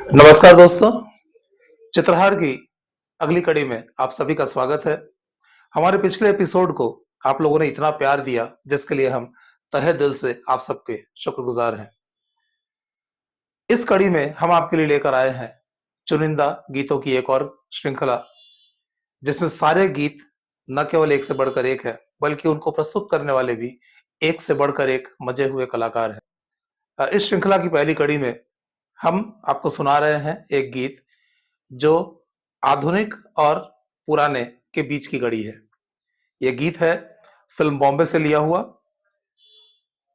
नमस्कार दोस्तों, चित्रहार की अगली कड़ी में आप सभी का स्वागत है। हमारे पिछले एपिसोड को आप लोगों ने इतना प्यार दिया, जिसके लिए हम तहे दिल से आप सबके शुक्रगुजार हैं। इस कड़ी में हम आपके लिए लेकर आए हैं चुनिंदा गीतों की एक और श्रृंखला, जिसमें सारे गीत न केवल एक से बढ़कर एक है, बल्कि उनको प्रस्तुत करने वाले भी एक से बढ़कर एक मजे हुए कलाकार हैं। इस श्रृंखला की पहली कड़ी में हम आपको सुना रहे हैं एक गीत जो आधुनिक और पुराने के बीच की कड़ी है। ये गीत है फिल्म बॉम्बे से लिया हुआ।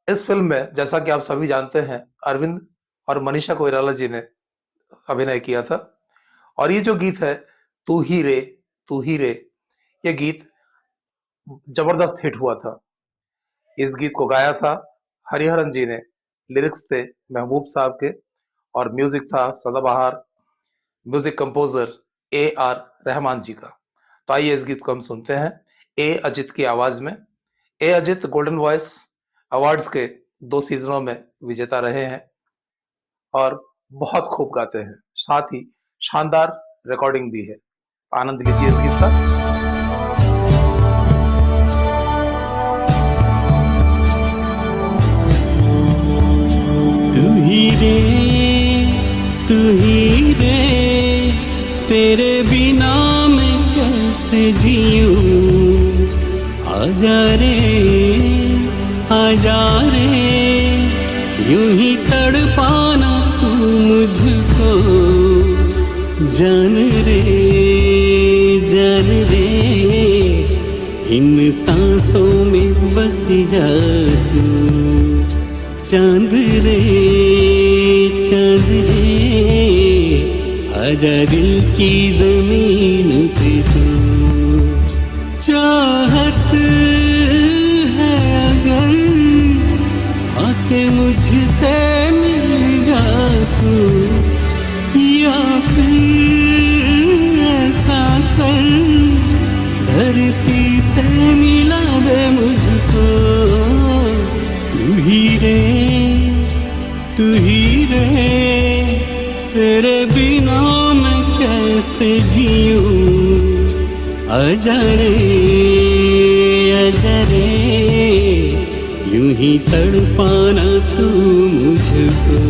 इस फिल्म में जैसा कि आप सभी जानते हैं, अरविंद और मनीषा कोइराला जी ने अभिनय किया था। और ये जो गीत है, तू ही रे, तू ही रे, ये गीत जबरदस्त हिट हुआ था। इस गीत को गाया था हरिहरन जी ने, लिरिक्स थे महबूब साहब के, और म्यूजिक था सदाबहार म्यूजिक कंपोजर ए आर रहमान जी का। तो आइए इस गीत को हम सुनते हैं ए अजित की आवाज में। ए अजित गोल्डन वॉइस अवार्ड्स के 2 सीजनों में विजेता रहे हैं और बहुत खूब गाते हैं, साथ ही शानदार रिकॉर्डिंग भी है। आनंद लीजिए इस गीत का। तू ही रे, तू ही रे, तेरे बिना मैं कैसे जीऊं। आजा रे, आजा रे, यूं ही तड़पाना तू मुझको। जान रे, जान रे, इन सांसों में बस जा तू। चांद रे, चांद रे, आजा दिल की जमीन पे तू। चाहत है अगर आके मुझसे मिल जा तू, या फिर ऐसा कर धरती से मिला दे मुझको। तू ही रे, तू ही रे, तेरे बिना मैं कैसे जीऊं। आजा रे, आजा रे, यूं ही तड़पाना तू मुझको।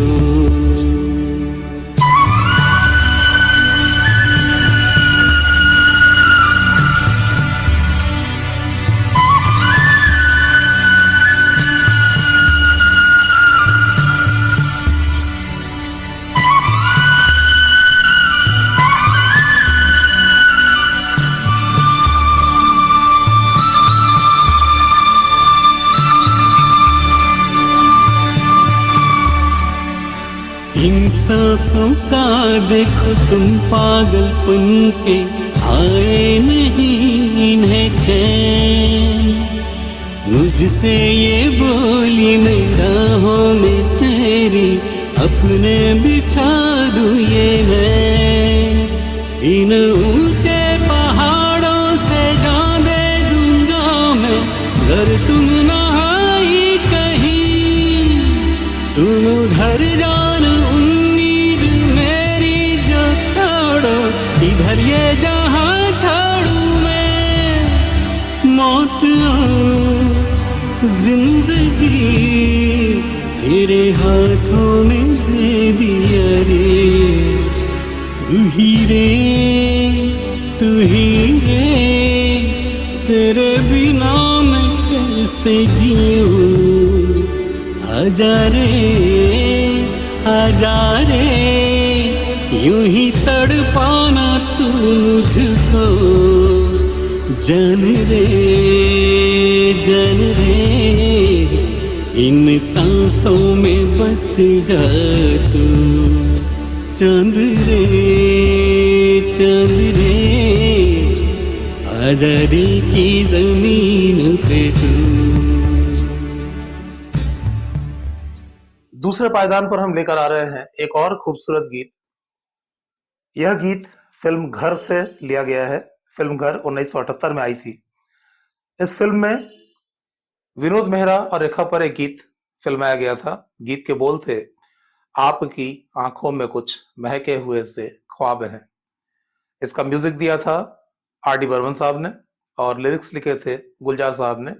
इन सांसों का देखो तुम पागलपन के, आए नहीं इन्हें चैन। मुझसे ये बोली मैं राहों में तेरी अपने बिछा दूं ये नैन। इन ऊंचे पहाड़ों से जान दे दूंगा मैं, अगर तुम ना आई कहीं। तुम उधर जान उम्मीद मेरी जो तोड़ो, इधर ये जहां छोड़ू मैं। मौत और जिंदगी तेरे हाथों में दे दिया रे। तू ही रे, तू ही रे, तेरे बिना मैं कैसे जीऊं। आजा रे, आजा रे, यूं ही तड़पाना तू मुझको। जान रे, जान रे, इन सांसों में बस जा तू। चांद रे, चांद रे, आजा दिल की जमीन पे तू। दूसरे पायदान पर हम लेकर आ रहे हैं एक और खूबसूरत गीत। यह गीत फिल्म घर से लिया गया है। फिल्म घर 1978 में आई थी। इस फिल्म में विनोद मेहरा और रेखा पर एक गीत फिल्माया गया था। गीत के बोल थे आपकी आंखों में कुछ महके हुए से ख्वाब हैं। इसका म्यूजिक दिया था आर डी बर्मन साहब ने और लिरिक्स लिखे थे गुलजार साहब ने।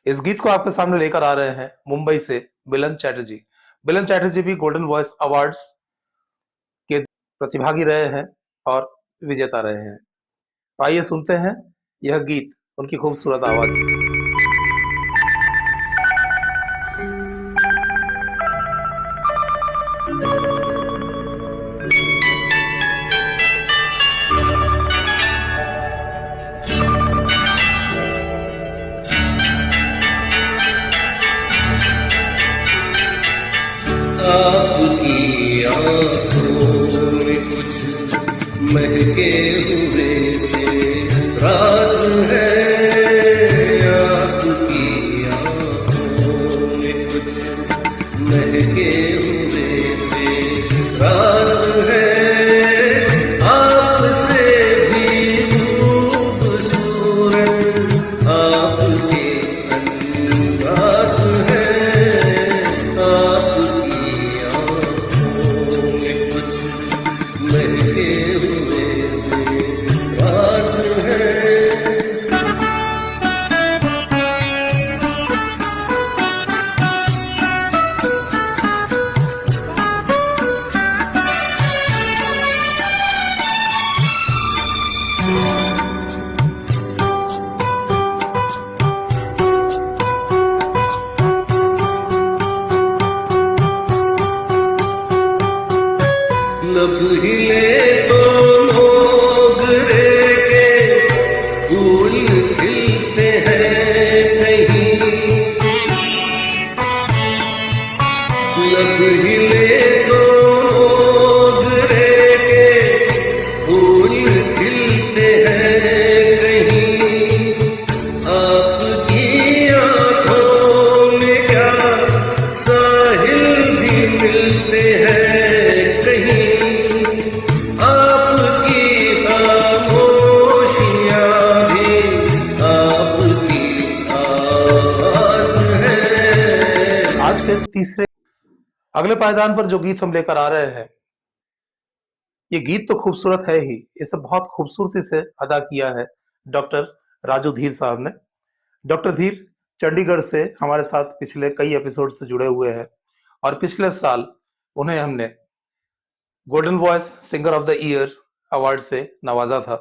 इस गीत को आपके सामने लेकर आ रहे हैं मुंबई से बिलन चैटर्जी। बिलन चैटर्जी भी गोल्डन वॉइस अवार्ड्स के प्रतिभागी रहे हैं और विजेता रहे हैं। तो आइए सुनते हैं यह गीत उनकी खूबसूरत आवाज में। आपकी आंखों में कुछ महके हुए से राज है। आपकी आंखों में कुछ महके हुए से राज है। आपसे भी खूबसूरत आपके अंदाज है। लब हिले तो मोगरे के फूल खिलते हैं कहीं। लब हिले तो मोगरे के फूल खिलते हैं कहीं। आपकी आंखों में क्या साहिल भी मिलते हैं कहीं। आज के तीसरे अगले पायदान पर जो गीत हम लेकर आ रहे हैं, ये गीत तो खूबसूरत है ही, इसे बहुत खूबसूरती से अदा किया है डॉक्टर राजू धीर साहब ने। डॉक्टर धीर चंडीगढ़ से हमारे साथ पिछले कई एपिसोड से जुड़े हुए हैं और पिछले साल उन्हें हमने golden voice singer of the year award से नवाजा था।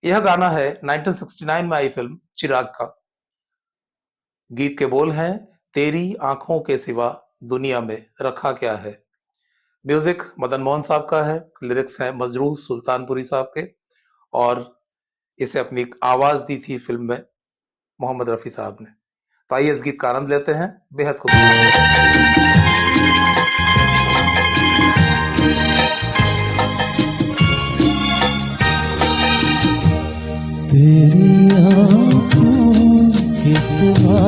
यह गाना है 1969 में आई फिल्म चिराग का। गीत के बोल हैं, तेरी आंखों के सिवा दुनिया में रखा क्या है। म्यूजिक मदन मोहन साहब का है, लिरिक्स हैं मजरूह सुल्तानपुरी साहब के और इसे अपनी आवाज दी थी फिल्म में मोहम्मद रफी साहब ने। तो आइए इस गीत का आनंद लेते हैं, बेहद खूबसूरत। तेरी आँखों के सिवा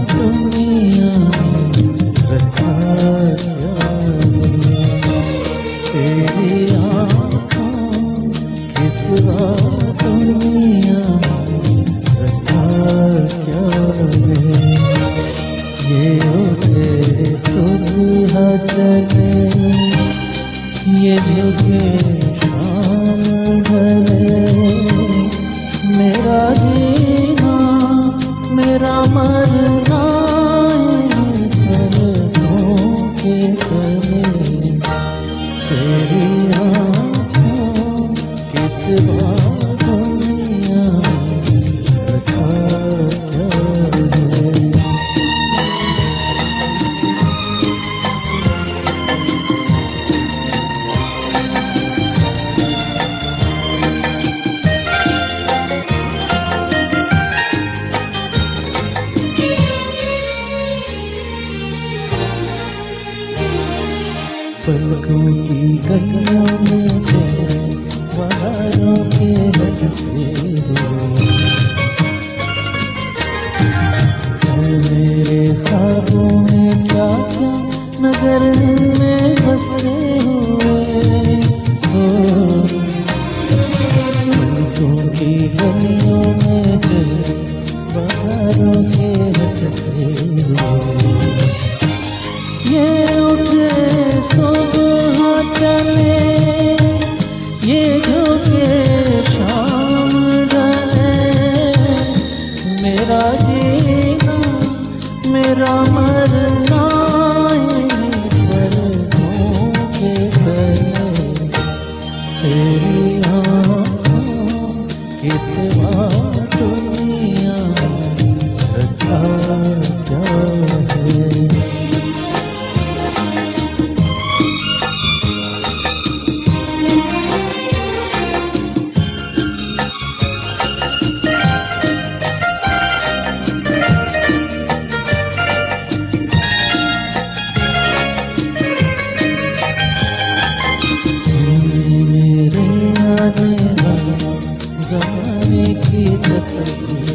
दुनिया रखा क्या है। तेरी आँखों के सिवा दुनिया रखा क्या है। ये उठे सुबह चले, ये झुके शाम ढले। मेरा जीना मेरा मरना के तले। तेरी आँखों के सिवा दुनिया रखा क्या है। पलकों की गलियों में बहारों के हंसते हुए। मेरे ख्वाबों में क्या क्या नगर में बसते हुए। पलकों की गलियों में बहारों के हंसते हुए। ये उठे मेरा मरना पलकों के तले, तेरी आँखों के सिवा दुनिया रखा क्या है। मेरे आने वाले ज़माने की तस्वीर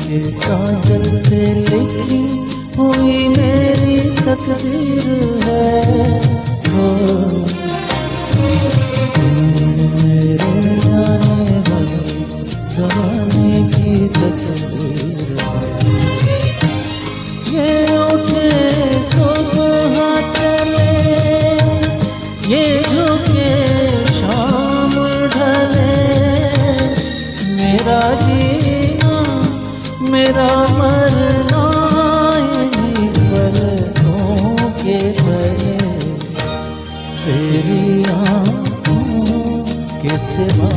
के काजल से लिखी हुई मेरी तकदीर है। हो मेरे आने वाले ज़माने की तस्वीर है। ये उठे सुबह चले, ये झुके शाम ढले, मेरा जीना मेरा मरना यहीं पलकों के तले, तेरी आँखों के सिवा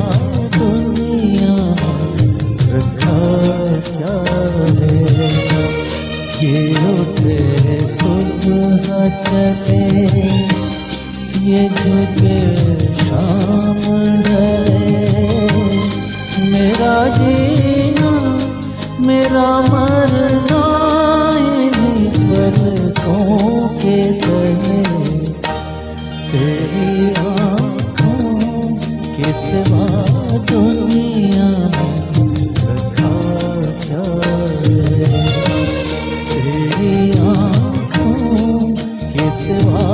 दुनिया रखा क्या है। ये उठे सुबह चले, ये झुके शाम ढले, मेरा जीना मेरा मरना इन्हीं पलकों के तले, तेरी आँखों के सिवा दुनिया रखा क्या है। तेरी आँखों के सिवा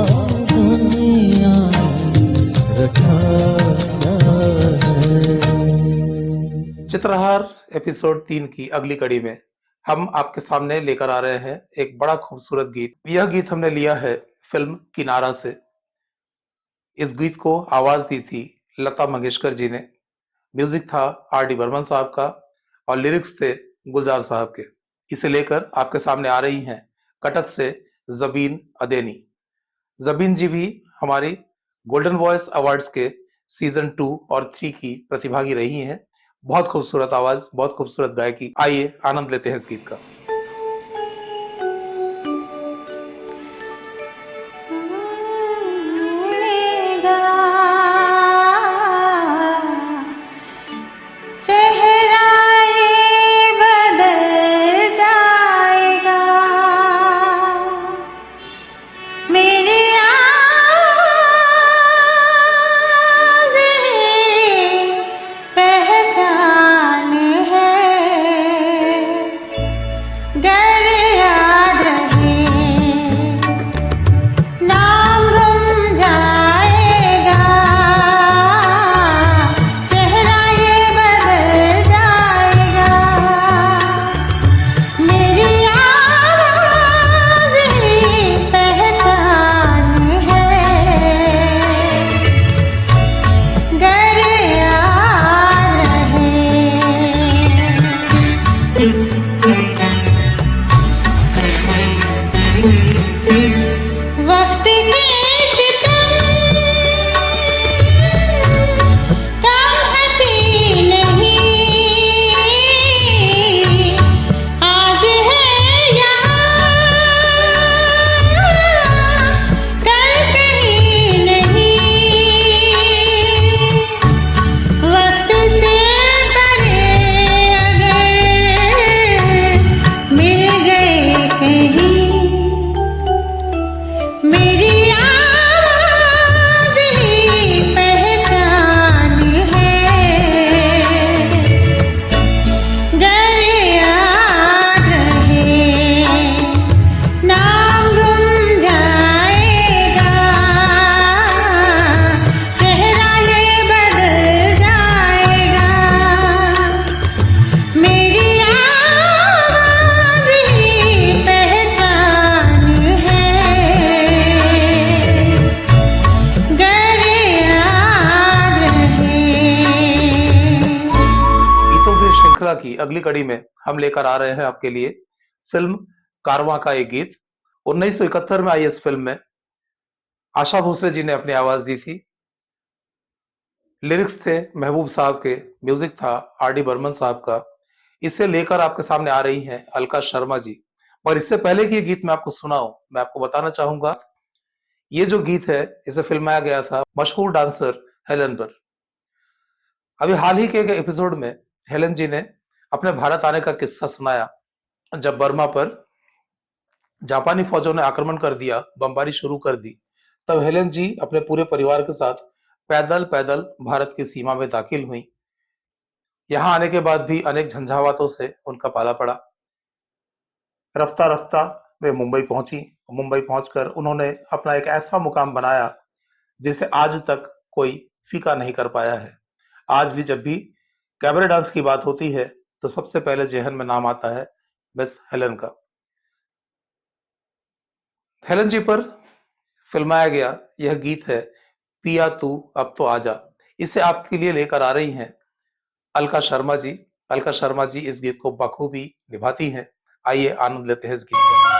दुनिया रखा क्या है। चित्रहार एपिसोड 3 की अगली कड़ी में हम आपके सामने लेकर आ रहे हैं एक बड़ा खूबसूरत गीत। यह गीत हमने लिया है फिल्म किनारा से। इस गीत को आवाज दी थी लता मंगेशकर जी ने। म्यूजिक था R.D. बर्मन साहब का और लिरिक्स थे गुलजार साहब के। इसे लेकर आपके सामने आ रही हैं कटक से ज़बीन अदेनी। ज़बीन जी भी हमारी गोल्डन वॉइस अवार्ड्स के सीजन 2 और 3 की प्रतिभागी रही हैं। बहुत खूबसूरत आवाज, बहुत खूबसूरत गायकी। आइए आनंद लेते हैं इस गीत का। चित्रहागा की अगली कड़ी में हम लेकर आ रहे हैं आपके लिए फिल्म कारवां का एक गीत। 1971 में आई इस फिल्म में आशा भोसले जी ने अपनी आवाज दी थी। लिरिक्स थे महबूब साहब के, म्यूजिक था आर डी बर्मन साहब का। इसे लेकर आपके सामने आ रही हैं अलका शर्मा जी। और इससे पहले कि ये गीत मैं आपको सुनाऊं, मैं आपको बताना चाहूंगा ये जो गीत है इसे फिल्माया गया था मशहूर डांसर हेलन पर। अभी हाल ही के एक एपिसोड में हेलन जी ने अपने भारत आने का किस्सा सुनाया। जब बर्मा पर जापानी फौजों ने आक्रमण कर दिया, बमबारी शुरू कर दी, तब हेलन जी अपने पूरे परिवार के साथ पैदल पैदल भारत की सीमा में दाखिल हुई। यहाँ आने के बाद भी अनेक झंझावातों से उनका पाला पड़ा। रफ्ता रफ्ता वे मुंबई पहुंची। मुंबई पहुंचकर उन्होंने अपना एक ऐसा मुकाम बनाया जिसे आज तक कोई फीका नहीं कर पाया है। आज भी जब भी कैबरे डांस की बात होती है तो सबसे पहले जेहन में नाम आता है मिस हेलन का। हेलन जी पर फिल्माया गया यह गीत है पिया तू अब तो आजा। इसे आपके लिए लेकर आ रही हैं अलका शर्मा जी। अलका शर्मा जी इस गीत को बखूबी निभाती हैं। आइए आनंद लेते हैं इस गीत का।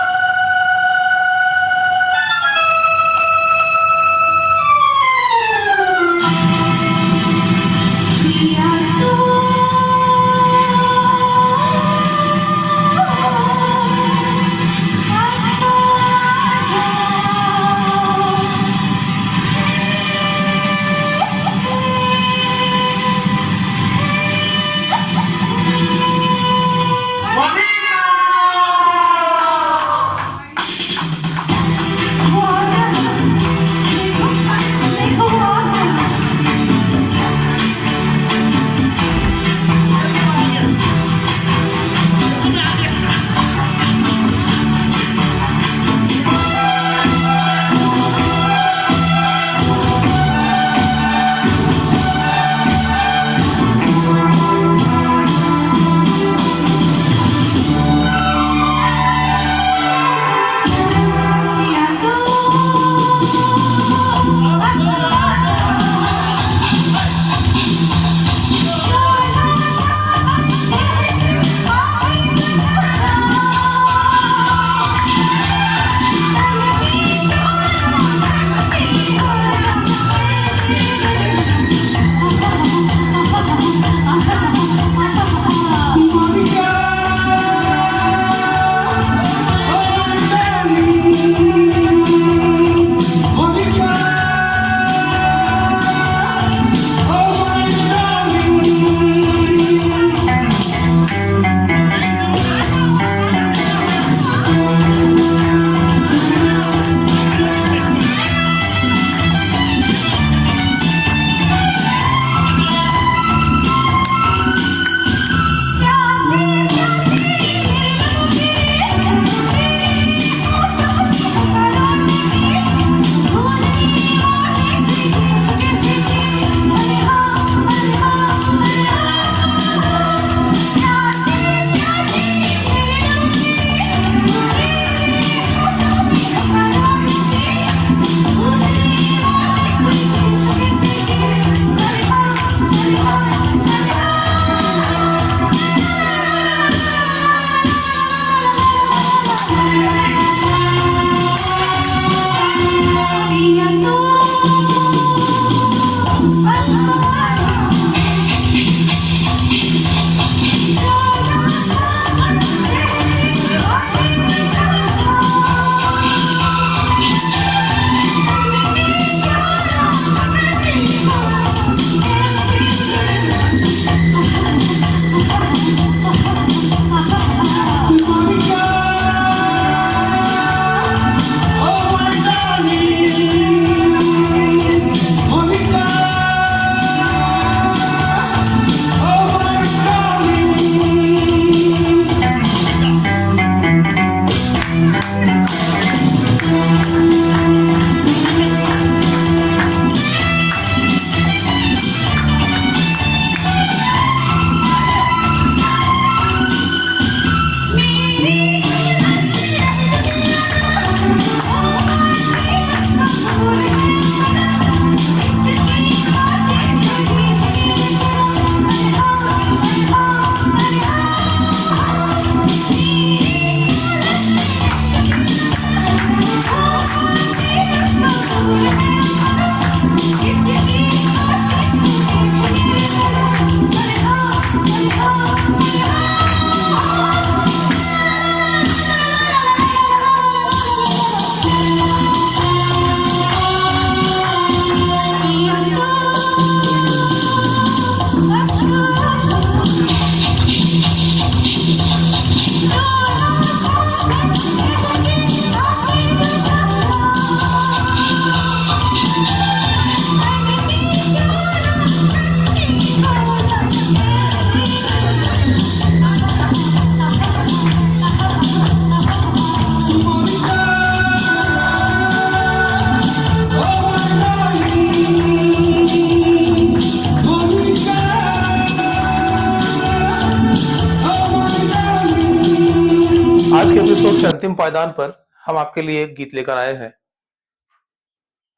एपिसोड के अंतिम पायदान पर हम आपके लिए एक गीत लेकर आए हैं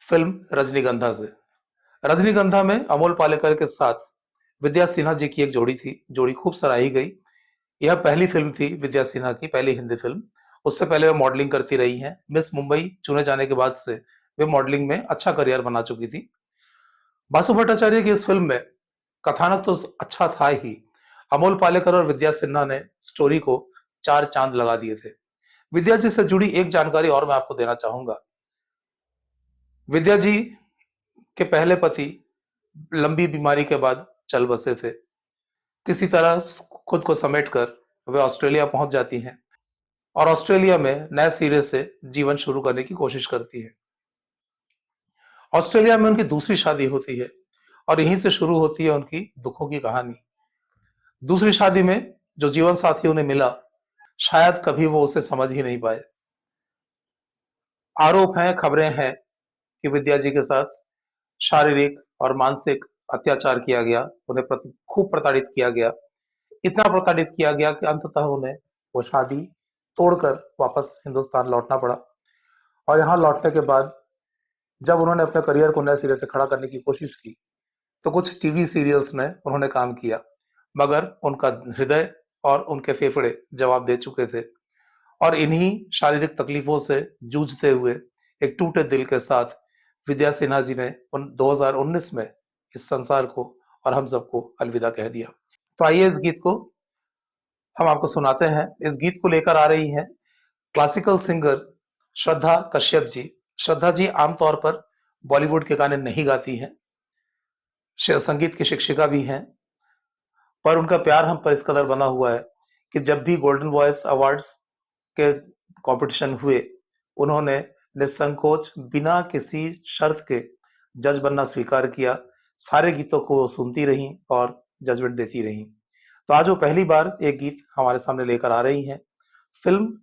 फिल्म रजनीगंधा से। रजनीगंधा में अमोल पालेकर के साथ विद्या सिन्हा जी की एक जोड़ी थी। जोड़ी खूब सराही गई। यह पहली फिल्म थी विद्या सिन्हा की, पहली हिंदी फिल्म। उससे पहले वे मॉडलिंग करती रही हैं। मिस मुंबई चुने जाने के बाद से वे मॉडलिंग में अच्छा करियर बना चुकी थी। बासु भट्टाचार्य की इस फिल्म में कथानक तो अच्छा था ही, अमोल पालेकर और विद्या सिन्हा ने स्टोरी को 4 चांद लगा दिए थे। विद्या जी से जुड़ी एक जानकारी और मैं आपको देना चाहूंगा। विद्या जी के पहले पति लंबी बीमारी के बाद चल बसे थे। किसी तरह खुद को समेटकर वे ऑस्ट्रेलिया पहुंच जाती हैं और ऑस्ट्रेलिया में नए सिरे से जीवन शुरू करने की कोशिश करती है। ऑस्ट्रेलिया में उनकी दूसरी शादी होती है और यहीं से शुरू होती है उनकी दुखों की कहानी। दूसरी शादी में जो जीवन साथी उन्हें मिला, शायद कभी वो उसे समझ ही नहीं पाए। आरोप हैं, खबरें हैं कि विद्या जी के साथ शारीरिक और मानसिक अत्याचार किया गया, उन्हें खूब प्रताड़ित किया गया। इतना प्रताड़ित किया गया कि अंततः उन्हें वो शादी तोड़कर वापस हिंदुस्तान लौटना पड़ा। और यहाँ लौटने के बाद जब उन्होंने अपने करियर को नए सिरे से खड़ा करने की कोशिश की, तो कुछ टीवी सीरियल्स में उन्होंने काम किया, मगर उनका हृदय और उनके फेफड़े जवाब दे चुके थे। और इन्हीं शारीरिक तकलीफों से जूझते हुए एक टूटे दिल के साथ विद्या सिन्हा जी ने 2019 में इस संसार को और हम सबको अलविदा कह दिया। तो आइए इस गीत को हम आपको सुनाते हैं। इस गीत को लेकर आ रही हैं क्लासिकल सिंगर श्रद्धा कश्यप जी। श्रद्धा जी आमतौर पर बॉलीवुड के गाने नहीं गाती हैं, संगीत की शिक्षिका भी हैं, पर उनका प्यार हम पर इस कदर बना हुआ है कि जब भी गोल्डन वॉइस अवार्ड्स के कंपटीशन हुए, उन्होंने निसंकोच बिना किसी शर्त के जज बनना स्वीकार किया। सारे गीतों को सुनती रहीं और जजमेंट देती रहीं। तो आज वो पहली बार एक गीत हमारे सामने लेकर आ रही हैं। फिल्म,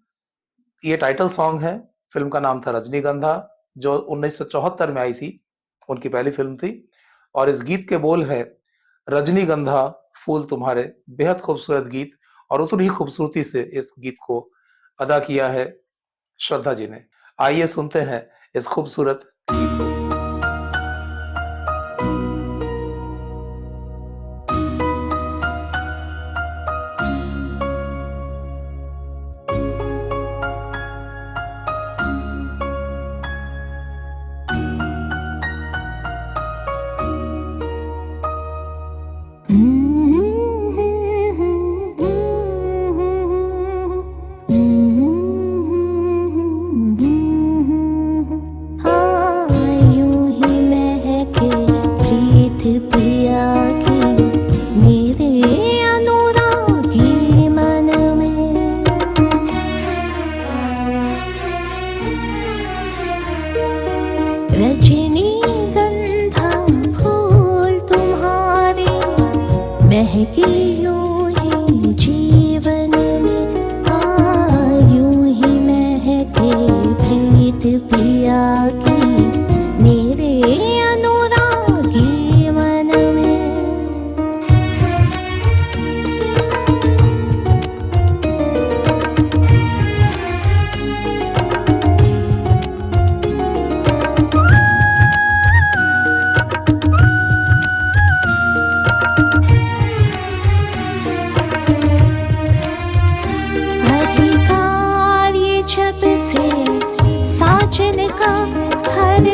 ये टाइटल सॉन्ग है। फिल्म का नाम था रजनीगंधा, जो 1974 में आई थी, उनकी पहली फिल्म थी। और इस गीत के बोल है, रजनीगंधा फूल तुम्हारे। बेहद खूबसूरत गीत, और उतनी ही खूबसूरती से इस गीत को अदा किया है श्रद्धा जी ने। आइए सुनते हैं इस खूबसूरत गीत को। रजनीगंधा फूल तुम्हारे महके यूं ही जीवन में, यूं ही महके प्रीत पिया की मेरे अनुरागी मन में। साजन का हर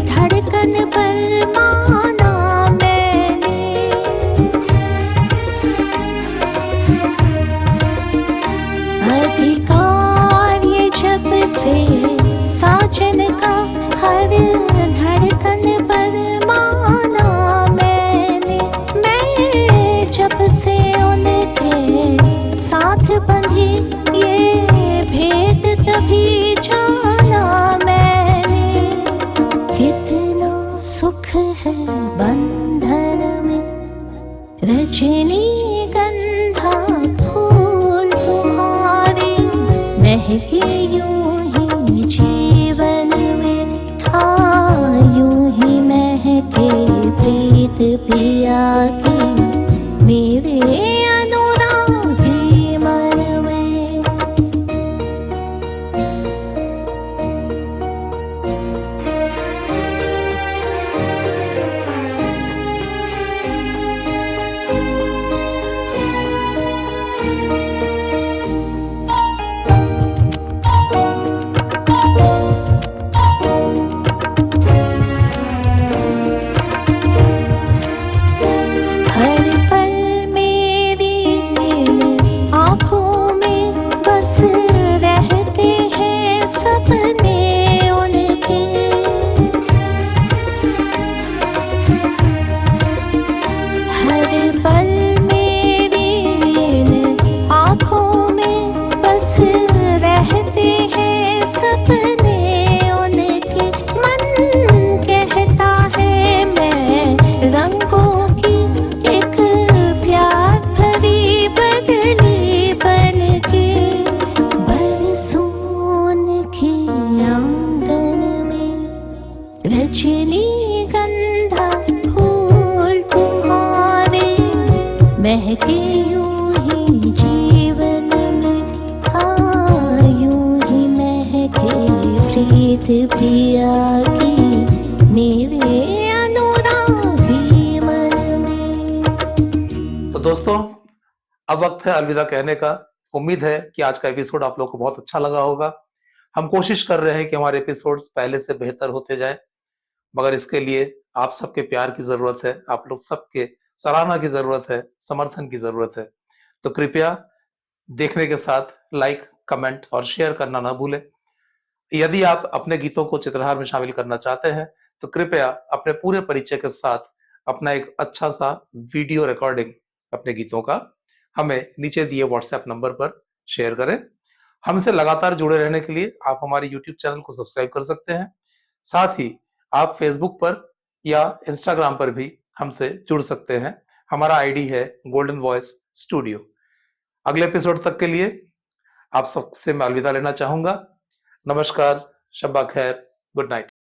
धड़कन पर माना मैंने, अधिकार ये जब से साजन का हर धड़कन पर माना मैंने। मैं जब से उनके साथ बंधी ये भेद तभी जाना मैंने। कितना सुख है बंधन में, रजनीगंधा फूल तुम्हारे महके यूं ही जीवन में, यूं ही महके प्रीत पिया की मेरे अनुरागी मन में। प्रीत पिया की मेरे अनुरागी मन में। तो दोस्तों, अब वक्त है अलविदा कहने का। उम्मीद है कि आज का एपिसोड आप लोगों को बहुत अच्छा लगा होगा। हम कोशिश कर रहे हैं कि हमारे एपिसोड्स पहले से बेहतर होते जाएं, मगर इसके लिए आप सबके प्यार की जरूरत है, आप लोग सबके सराहना की जरूरत है, समर्थन की जरूरत है। तो कृपया देखने के साथ लाइक, कमेंट और शेयर करना ना भूलें। यदि आप अपने गीतों को चित्रहार में शामिल करना चाहते हैं, तो कृपया अपने पूरे परिचय के साथ अपना एक अच्छा सा वीडियो रिकॉर्डिंग अपने गीतों का हमें नीचे दिए व्हाट्सएप नंबर पर शेयर करें। हमसे लगातार जुड़े रहने के लिए आप हमारे यूट्यूब चैनल को सब्सक्राइब कर सकते हैं। साथ ही आप फेसबुक पर या इंस्टाग्राम पर भी हमसे जुड़ सकते हैं। हमारा आईडी है गोल्डन वॉइस स्टूडियो। अगले एपिसोड तक के लिए आप सबसे मैं अलविदा लेना चाहूंगा। नमस्कार, शब्बा खैर, गुड नाइट।